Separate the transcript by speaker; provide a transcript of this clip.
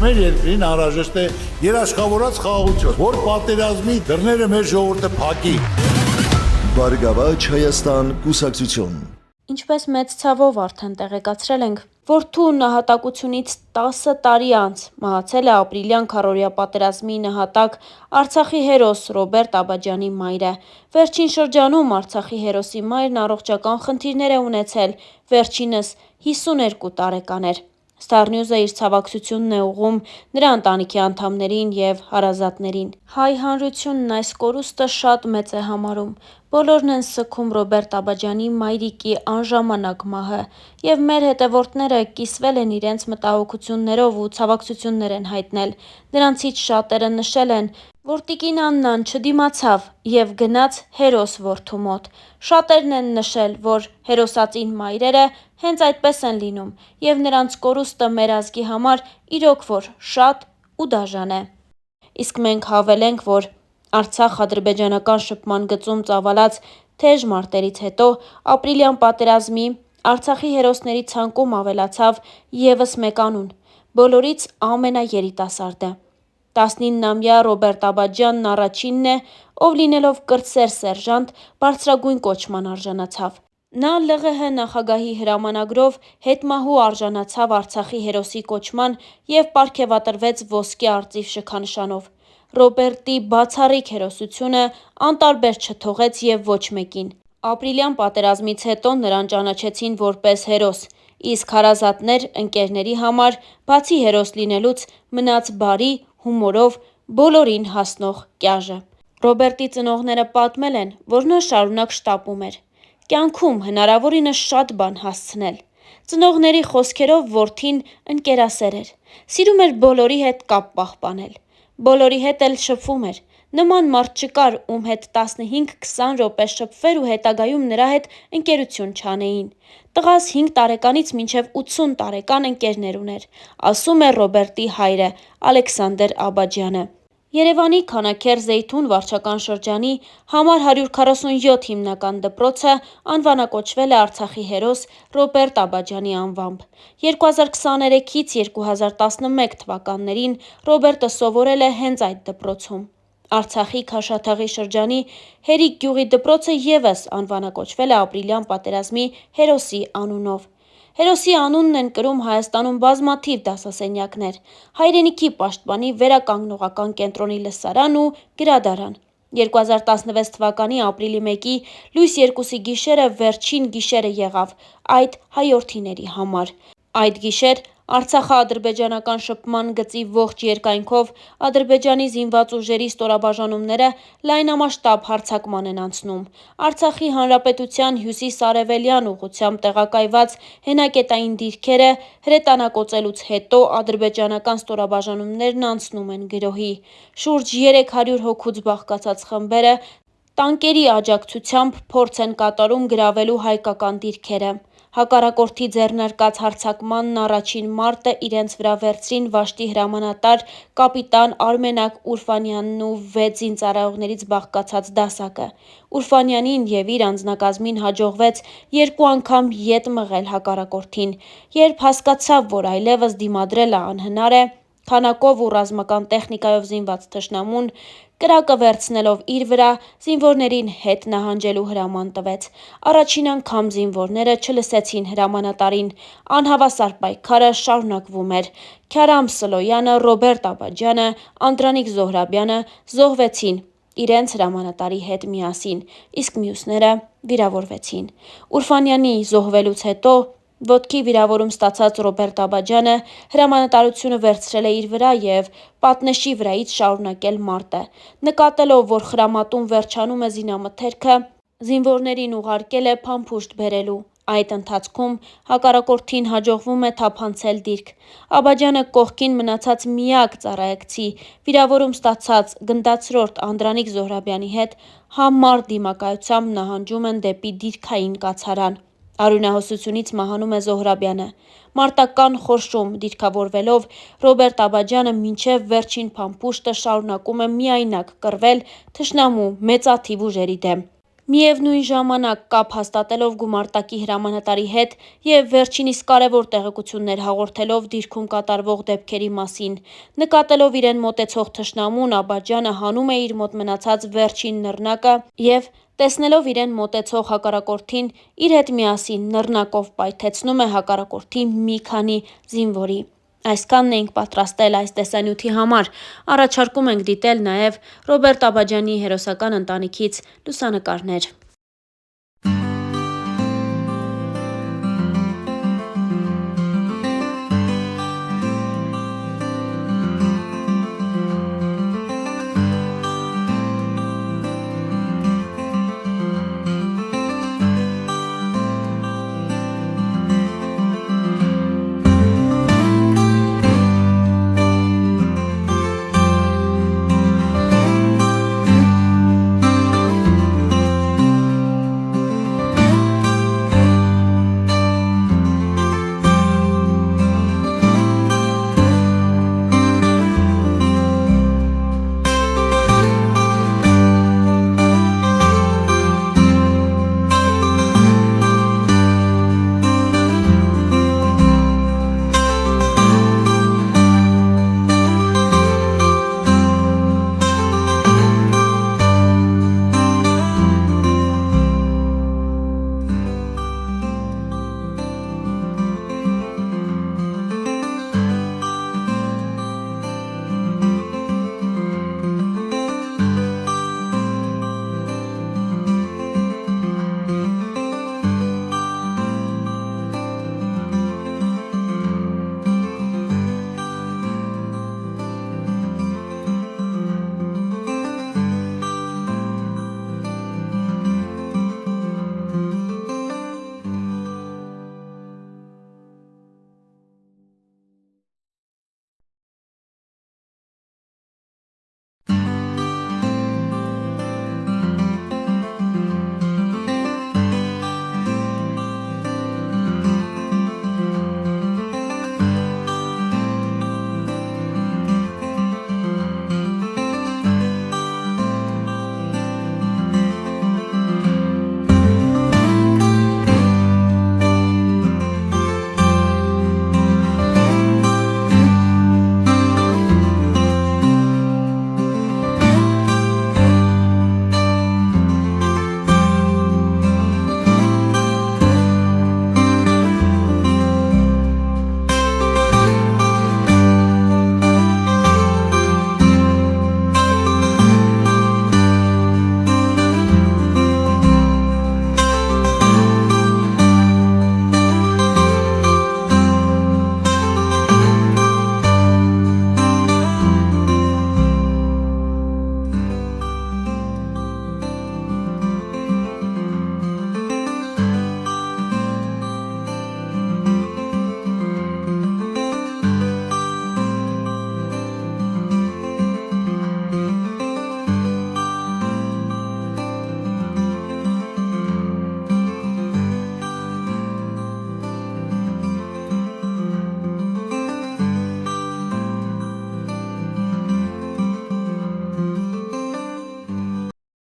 Speaker 1: Մեր երկրին անհրաժեշտ է երաշխավորած խաղաղություն, որ պատերազմի դռները մեր ժողովուրդը փակի։
Speaker 2: Բարգավաճ Հայաստան կուսակցություն։
Speaker 3: Ինչպես մեծ ցավով արդեն տեղեկացրել ենք, որդու նահատակությունից 10 տարի անց մահացել է ապրիլյան քառօրյա պատերազմի նահատակ Արցախի հերոս Ռոբերտ Աբաջյանի մայրը։ Վերջին շրջանում Արցախի հերոսի մայրն առողջական խնդիրներ է ունեցել, վերջինս 52 տարեկան էր։ Star News-ը իր ցավակցությունն է ուղղում նրա ընտանիքի անդամներին և հարազատներին։ Հայ հանրությունն այս կորուստը շատ մեծ է համարում։ Բոլորն են սգում Ռոբերտ Աբաջյանի մայրիկի անժամանակ մահը, և մեր հետևորդները կիսվել են իրենց մտահոգություններով ու ցավակցություններ են հայտնել։ Նրանցից շատերը նշել են, որ տիկին Աննան չդիմացավ և գնաց հերոս որդու մոտ։ Շատերն են նշել, որ հերոսածին մայրերը հենց այդպես են լինում, և նրանց կորուստը մեր ազգի համար իրոք որ շատ ու դաժան է։ Իսկ մենք հավելենք, որ Արցախ-ադրբեջանական շփման գծում ծավալած թեժ մարտերից հետո ապրիլյան պատերազմի Արցախի հերոսների ցանկում ավելացավ ևս մեկ անուն՝ բոլորից ամենաերիտասարդը։ 19-ամյա Ռոբերտ Աբաջյանն առաջինն է, ով լինելով կրտսեր սերժանտ, բարձրագույն կոչման արժանացավ։ Նա ԼՂՀ նախագահի հրամանագրով հետմահու արժանացավ Արցախի հերոսի կոչման և պարգևատրվեց ոսկե արծիվ շքանշանով։ Ռոբերտի բացառիկ հերոսությունը անտարբեր չթողեց և ոչ մեկին։ Ապրիլյան պատերազմից հետո նրան ճանաչեցին որպես հերոս, իսկ հարազատներ, ընկերների համար, բացի հերոս լինելուց, մնաց բարի, հումորով, բոլորին հասնող կյաժը։ Ռոբերտի ծնողները պատմել են, որ նա շարունակ շտապում էր. կյանքում հնարավորինս շատ բան հասցնել։ Ծնողների խոսքերով որդին ընկերասեր էր, սիրում էր բոլորի հետ կապ պահպանել, բոլորի հետ էլ շփվում էր։ Նման մարդ չկար, ում հետ 15-20 րոպե շփվեր ու հետագայում նրա հետ ընկերություն չանեին։ Տղաս 5 տարեկանից մինչև 80 տարեկան ընկերներ ուներ, ասում է Ռոբերտի հայրը՝ Ալեքսանդր Աբաջյանը։ Երևանի Քանաքեռ Զեյթուն վարչական շրջանի համար 147 հիմնական դպրոցը անվանակոչվել է Արցախի հերոս Ռոբերտ Աբաջյանի անվամբ։ 2023-ից 2011 թվականներին Ռոբերտը սովորել է հենց այդ դպրոցում։ Արցախի Քաշաթաղի շրջանի Հերիկ գյուղի դպրոցը ևս անվանակոչվել է ապրիլյան պատերազմի հերոսի անունով։ Հերոսի անունն են կրում Հայաստանում բազմաթիվ դասասենյակներ, հայրենիքի պաշտպանի վերականգնողական կենտրոնի լսարան ու գրադարան։ 2016 թվականի ապրիլի 1-ի լույս 2-ի գիշերը վերջին գիշերը եղավ այդ հայրենիների համար։ Այդ գիշեր Արցախա-ադրբեջանական շփման գծի ողջ երկայնքով Ադրբեջանի զինված ուժերի ստորաբաժանումները լայնամասշտաբ հարձակման են անցնում։ Արցախի հանրապետության հյուսիս-արևելյան ուղղությամբ տեղակայված հենակետային դիրքերը հրետանակոծելուց հետո ադրբեջանական ստորաբաժանումներն անցնում են գրոհի։ Շուրջ 300 հոգուց բաղկացած խմբերը տանկերի աջակցությամբ փորձ են կատարում գրավելու հայկական դիրքերը։ Հակառակորդի ձեռնարկած հարձակմանն առաջին մարտը իրենց վրա վերցրին Վաշտի հրամանատար կապիտան Արմենակ Ուրֆանյանն ու 6 զինծառայողներից բաղկացած դասակը։ Ուրֆանյանին և իր անձնակազմին հաջողվեց 2 անգամ ետ մղել հակառակորդին։ Երբ հասկացավ, որ այլևս դիմադրելը անհնար է, քանակով ու ռազմական տեխնիկայով զինված թշնամուն, կրակը վերցնելով իր վրա, զինվորներին հետ նահանջելու հրաման տվեց։ Առաջին անգամ զինվորները չլսեցին հրամանատարին։ Անհավասար պայքարը շարունակվում էր։ Քյարամ Սլոյանը, Ռոբերտ Աբաջյանը, Անդրանիկ Զոհրաբյանը զոհվեցին իրենց հրամանատարի հետ միասին, իսկ մյուսները վիրավորվեցին։ Ուրֆանյանի զոհվելուց հետո ոտքի վիրավորում ստացած Ռոբերտ Աբաջյանը հրամանատարությունը վերցրել է իր վրա և պատնեշի վրայից շարունակել մարտը։ Նկատելով, որ խրամատում վերջանում է զինամթերքը, զինվորներին ուղարկել է փամփուշտ բերելու։ Այդ ընթացքում հակառակորդին հաջողվում է թափանցել դիրք։ Աբաջյանը կողքին մնացած միակ ծառայեկցի, վիրավորում ստացած գնդացրորդ Անդրանիկ Զոհրաբյանի հետ համառ դիմակայությամբ նահանջում են դեպի դիրքային կացարան։ Արյունահոսությունից մահանում է Զոհրաբյանը։ Մարտական խորշում դիրքավորվելով Ռոբերտ Աբաջյանը մինչև վերջին փամփուշտը շարունակում է միայնակ կռվել թշնամու մեծաթիվ ուժերի դեմ։ Միևնույն ժամանակ կապ հաստատելով գումարտակի հրամանատարի հետ եւ վերջինիս կարևոր տեղեկություններ հաղորդելով դիրքում կատարվող դեպքերի մասին, նկատելով իրեն մոտեցող թշնամուն, Աբաջյանը հանում է իր մոտ մնացած վերջին նռնակը եւ տեսնելով իրեն մոտեցող հակառակորդին, իր հետ միասին նռնակով պայթեցնում է հակառակորդի մի քանի զինվորի։ Այսքանն էինք պատրաստել այս տեսանյութի համար։ Առաջարկում ենք դիտել նաև Ռոբերտ Աբաջյանի հերոսական ընտանիքից լուսանկարներ։